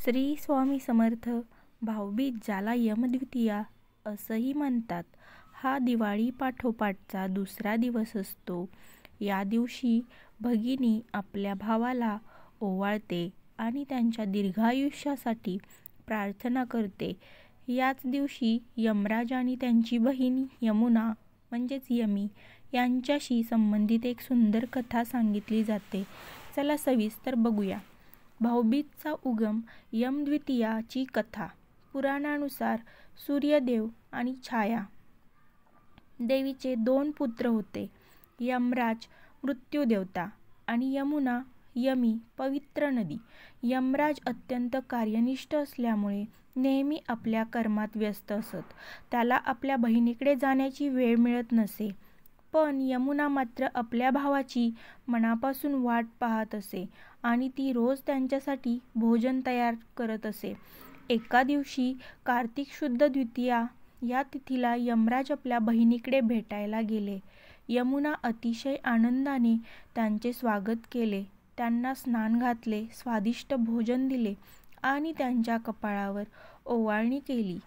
श्री स्वामी समर्थ. भाऊबीज, ज्याला यमद्वितीया असंही म्हणतात, हा दिवाळी पाठोपाठचा दुसरा दिवस असतो. या दिवशी भगिनी आपल्या भावाला ओवाळते आणि त्यांच्या दीर्घायुष्यासाठी प्रार्थना करते. याच दिवशी यमराज आणि त्यांची बहीण यमुना म्हणजेच यमी यांच्याशी संबंधित एक सुंदर कथा सांगितली जाते. चला सविस्तर बघूया. भाऊबीजचा उगम. यमद्वितीयाची कथा. पुराणानुसार सूर्यदेव आणि छाया देवीचे 2 पुत्र होते. यमराज मृत्यूदेवता आणि यमुना यमी पवित्र नदी. यमराज अत्यंत कार्यनिष्ठ असल्यामुळे नेहमी आपल्या कर्मात व्यस्त असत. त्याला आपल्या बहिणीकडे जाण्याची वेळ मिळत नसे. पण यमुना मात्र आपल्या भावाची मनापासून वाट पाहत असे आणि ती रोज त्यांच्यासाठी भोजन तयार करत असे. एका दिवशी कार्तिक शुद्ध द्वितीया या तिथीला यमराज आपल्या बहिणीकडे भेटायला गेले. यमुना अतिशय आनंदाने त्यांचे स्वागत केले, त्यांना स्नान घातले, स्वादिष्ट भोजन दिले आणि त्यांच्या कपाळावर ओवाळणी केली.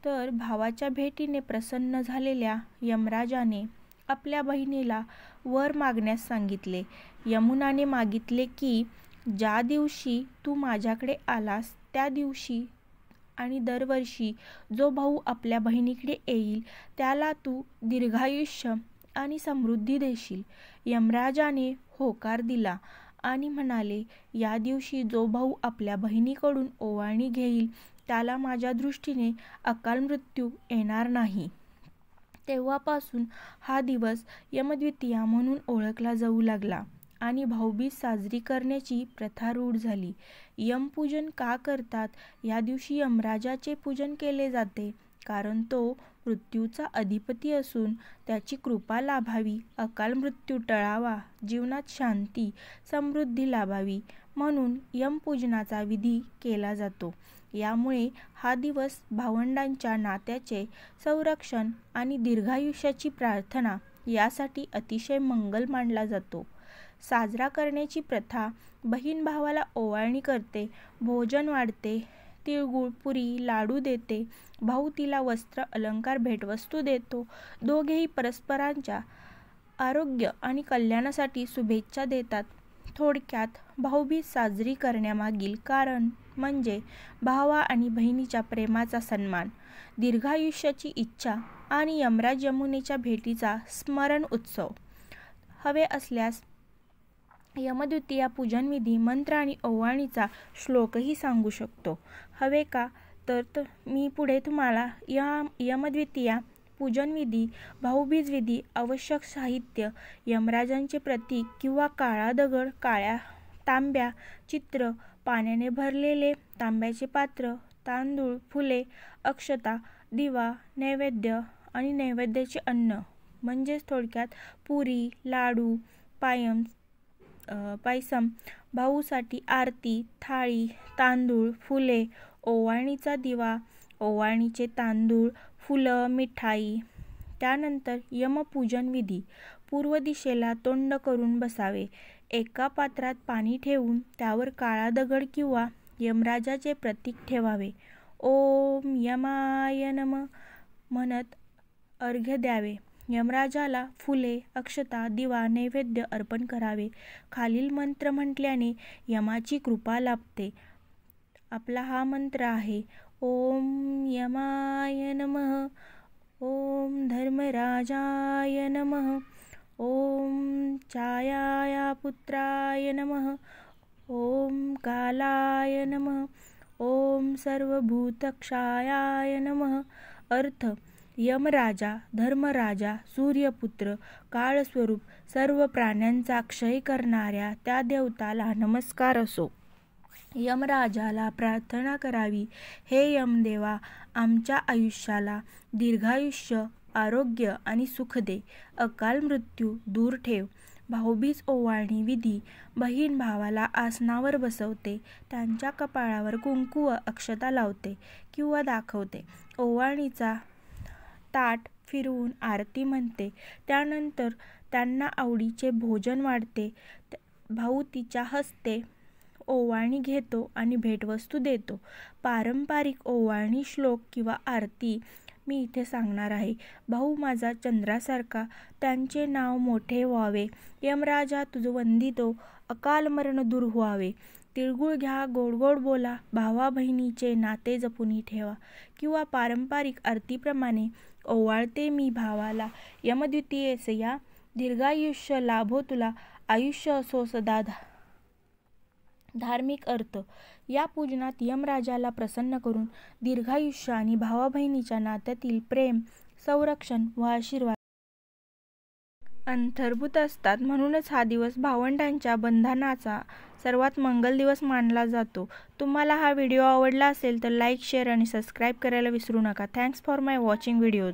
तर भावाच्या भेटीने प्रसन्न झालेल्या यमराजाने आपल्या बहिणीला वर मागण्यास सांगितले. यमुनाने मागितले की ज्या दिवशी तू माझ्याकडे आलास त्या दिवशी आणि दरवर्षी जो भाऊ आपल्या बहिणीकडे येईल त्याला तू दीर्घायुष्य आणि समृद्धी देशील. यमराजाने होकार दिला आणि म्हणाले, या दिवशी जो भाऊ आपल्या बहिणीकडून ओवाळणी घेईल त्याला माझ्या दृष्टीने अकाल मृत्यू येणार नाही. तेव्हापासून हा दिवस यमद्वितीया म्हणून ओळखला जाऊ लागला आणि भाऊबीज साजरी करण्याची प्रथा रूढ झाली. यमपूजन का करतात? या दिवशी यमराजाचे पूजन केले जाते कारण तो मृत्यूचा अधिपती असून त्याची कृपा लाभावी, अकाल मृत्यू टळावा, जीवनात शांती समृद्धी लाभावी म्हणून यमपूजनाचा विधी केला जातो. यामुळे हा दिवस भावंडांच्या नात्याचे संरक्षण आणि दीर्घायुष्याची प्रार्थना यासाठी अतिशय मंगल मानला जातो. साजरा करण्याची प्रथा. बहीण भावाला ओवाळणी करते, भोजन वाढते, तिळगुळ, पुरी, लाडू देते. भाऊ तिला वस्त्र, अलंकार, भेटवस्तू देतो. दोघेही परस्परांच्या आरोग्य आणि कल्याणासाठी शुभेच्छा देतात. थोडक्यात भाऊबीज साजरी करण्यामागील कारण म्हणजे भावा आणि बहिणीच्या प्रेमाचा सन्मान, दीर्घायुष्याची इच्छा आणि यमराज यमुनेच्या भेटीचा स्मरण उत्सव. हवे असल्यास यमद्वितीया पूजनविधी, मंत्र आणि ओवाळणीचा श्लोकही सांगू शकतो. हवे का? तर मी पुढे तुम्हाला यमद्वितीया पूजनविधी, भाऊबीज विधी, आवश्यक साहित्य, यमराजांचे प्रतीक किंवा काळा दगड, काळ्या तांब्या चित्र, पाण्याने भरलेले तांब्याचे पात्र, तांदूळ, फुले, अक्षता, दिवा, नैवेद्य आणि नैवेद्याचे अन्न म्हणजेच थोडक्यात पुरी, लाडू, पायसम, भाऊसाठी आरती, थाळी, तांदूळ, फुले, ओवाळणीचा दिवा, ओवाळणीचे तांदूळ, फुलं, मिठाई. त्यानंतर यमपूजन विधी. पूर्व दिशेला तोंड करून बसावे. एका पात्रात पाणी ठेवून त्यावर काळा दगड किंवा यमराजाचे प्रतीक ठेवावे. ओम यमाय नमः म्हणत अर्घ्य द्यावे. यमराजाला फुले, अक्षता, दिवा, नैवेद्य अर्पण करावे. खालील मंत्र म्हटल्याने यमाची कृपा लाभते. आपला हा मंत्र आहे, ओम यमाय नमः, ओम धर्मराजाय नमः, ओम छायाया पुत्राय नमः, ओम कालाय नमः, ओम सर्वभूतक्षयाय नमः. अर्थ: यमराजा, धर्मराजा, सूर्यपुत्र, काळस्वरूप, सर्व प्राण्यांचा क्षय करणाऱ्या त्या देवताला नमस्कार असो. यमराजाला प्रार्थना करावी, हे यमदेवा, आमच्या आयुष्याला दीर्घायुष्य, आरोग्य आणि सुख दे, अकाल मृत्यू दूर ठेव. भाऊबीज ओवाळणी विधी. बहीण भावाला आसनावर बसवते, त्यांच्या कपाळावर कुंकू व अक्षता लावते किंवा दाखवते. ओवाळणीचा ताट फिरवून आरती म्हणते. त्यानंतर त्यांना आवडीचे भोजन वाढते. भाऊ तिच्या हस्ते ओवाळणी घेतो आणि भेटवस्तू देतो. पारंपरिक ओवाळणी श्लोक किंवा आरती मी इथे सांगणार आहे. भाऊ माझा चंद्रासारखा, त्यांचे नाव मोठे व्हावे. यमराजा तुझ वंदितो, अकाल मरण दूर व्हावे. तिळगुळ घ्या, गोड गोड बोला, भावा बहिणीचे नाते जपून ठेवा. किंवा पारंपरिक आरतीप्रमाणे ओवाळते मी भावाला, यमद्वितीयेस या, दीर्घायुष्य लाभो तुला, आयुष्य असो सदा. धार्मिक अर्थ या पूजनात यमराजाला प्रसन्न करून दीर्घायुष्य आणि भावा बहिणीच्या नात्यातील प्रेम, संरक्षण व आशीर्वाद अंतर्भूत असतात. म्हणूनच हा दिवस भावंडांच्या बंधनाचा सर्वात मंगल दिवस मानला जातो. तुम्हाला हा व्हिडिओ आवडला असेल तर लाईक, शेअर आणि सबस्क्राईब करायला विसरू नका. Thanks for my watching videos.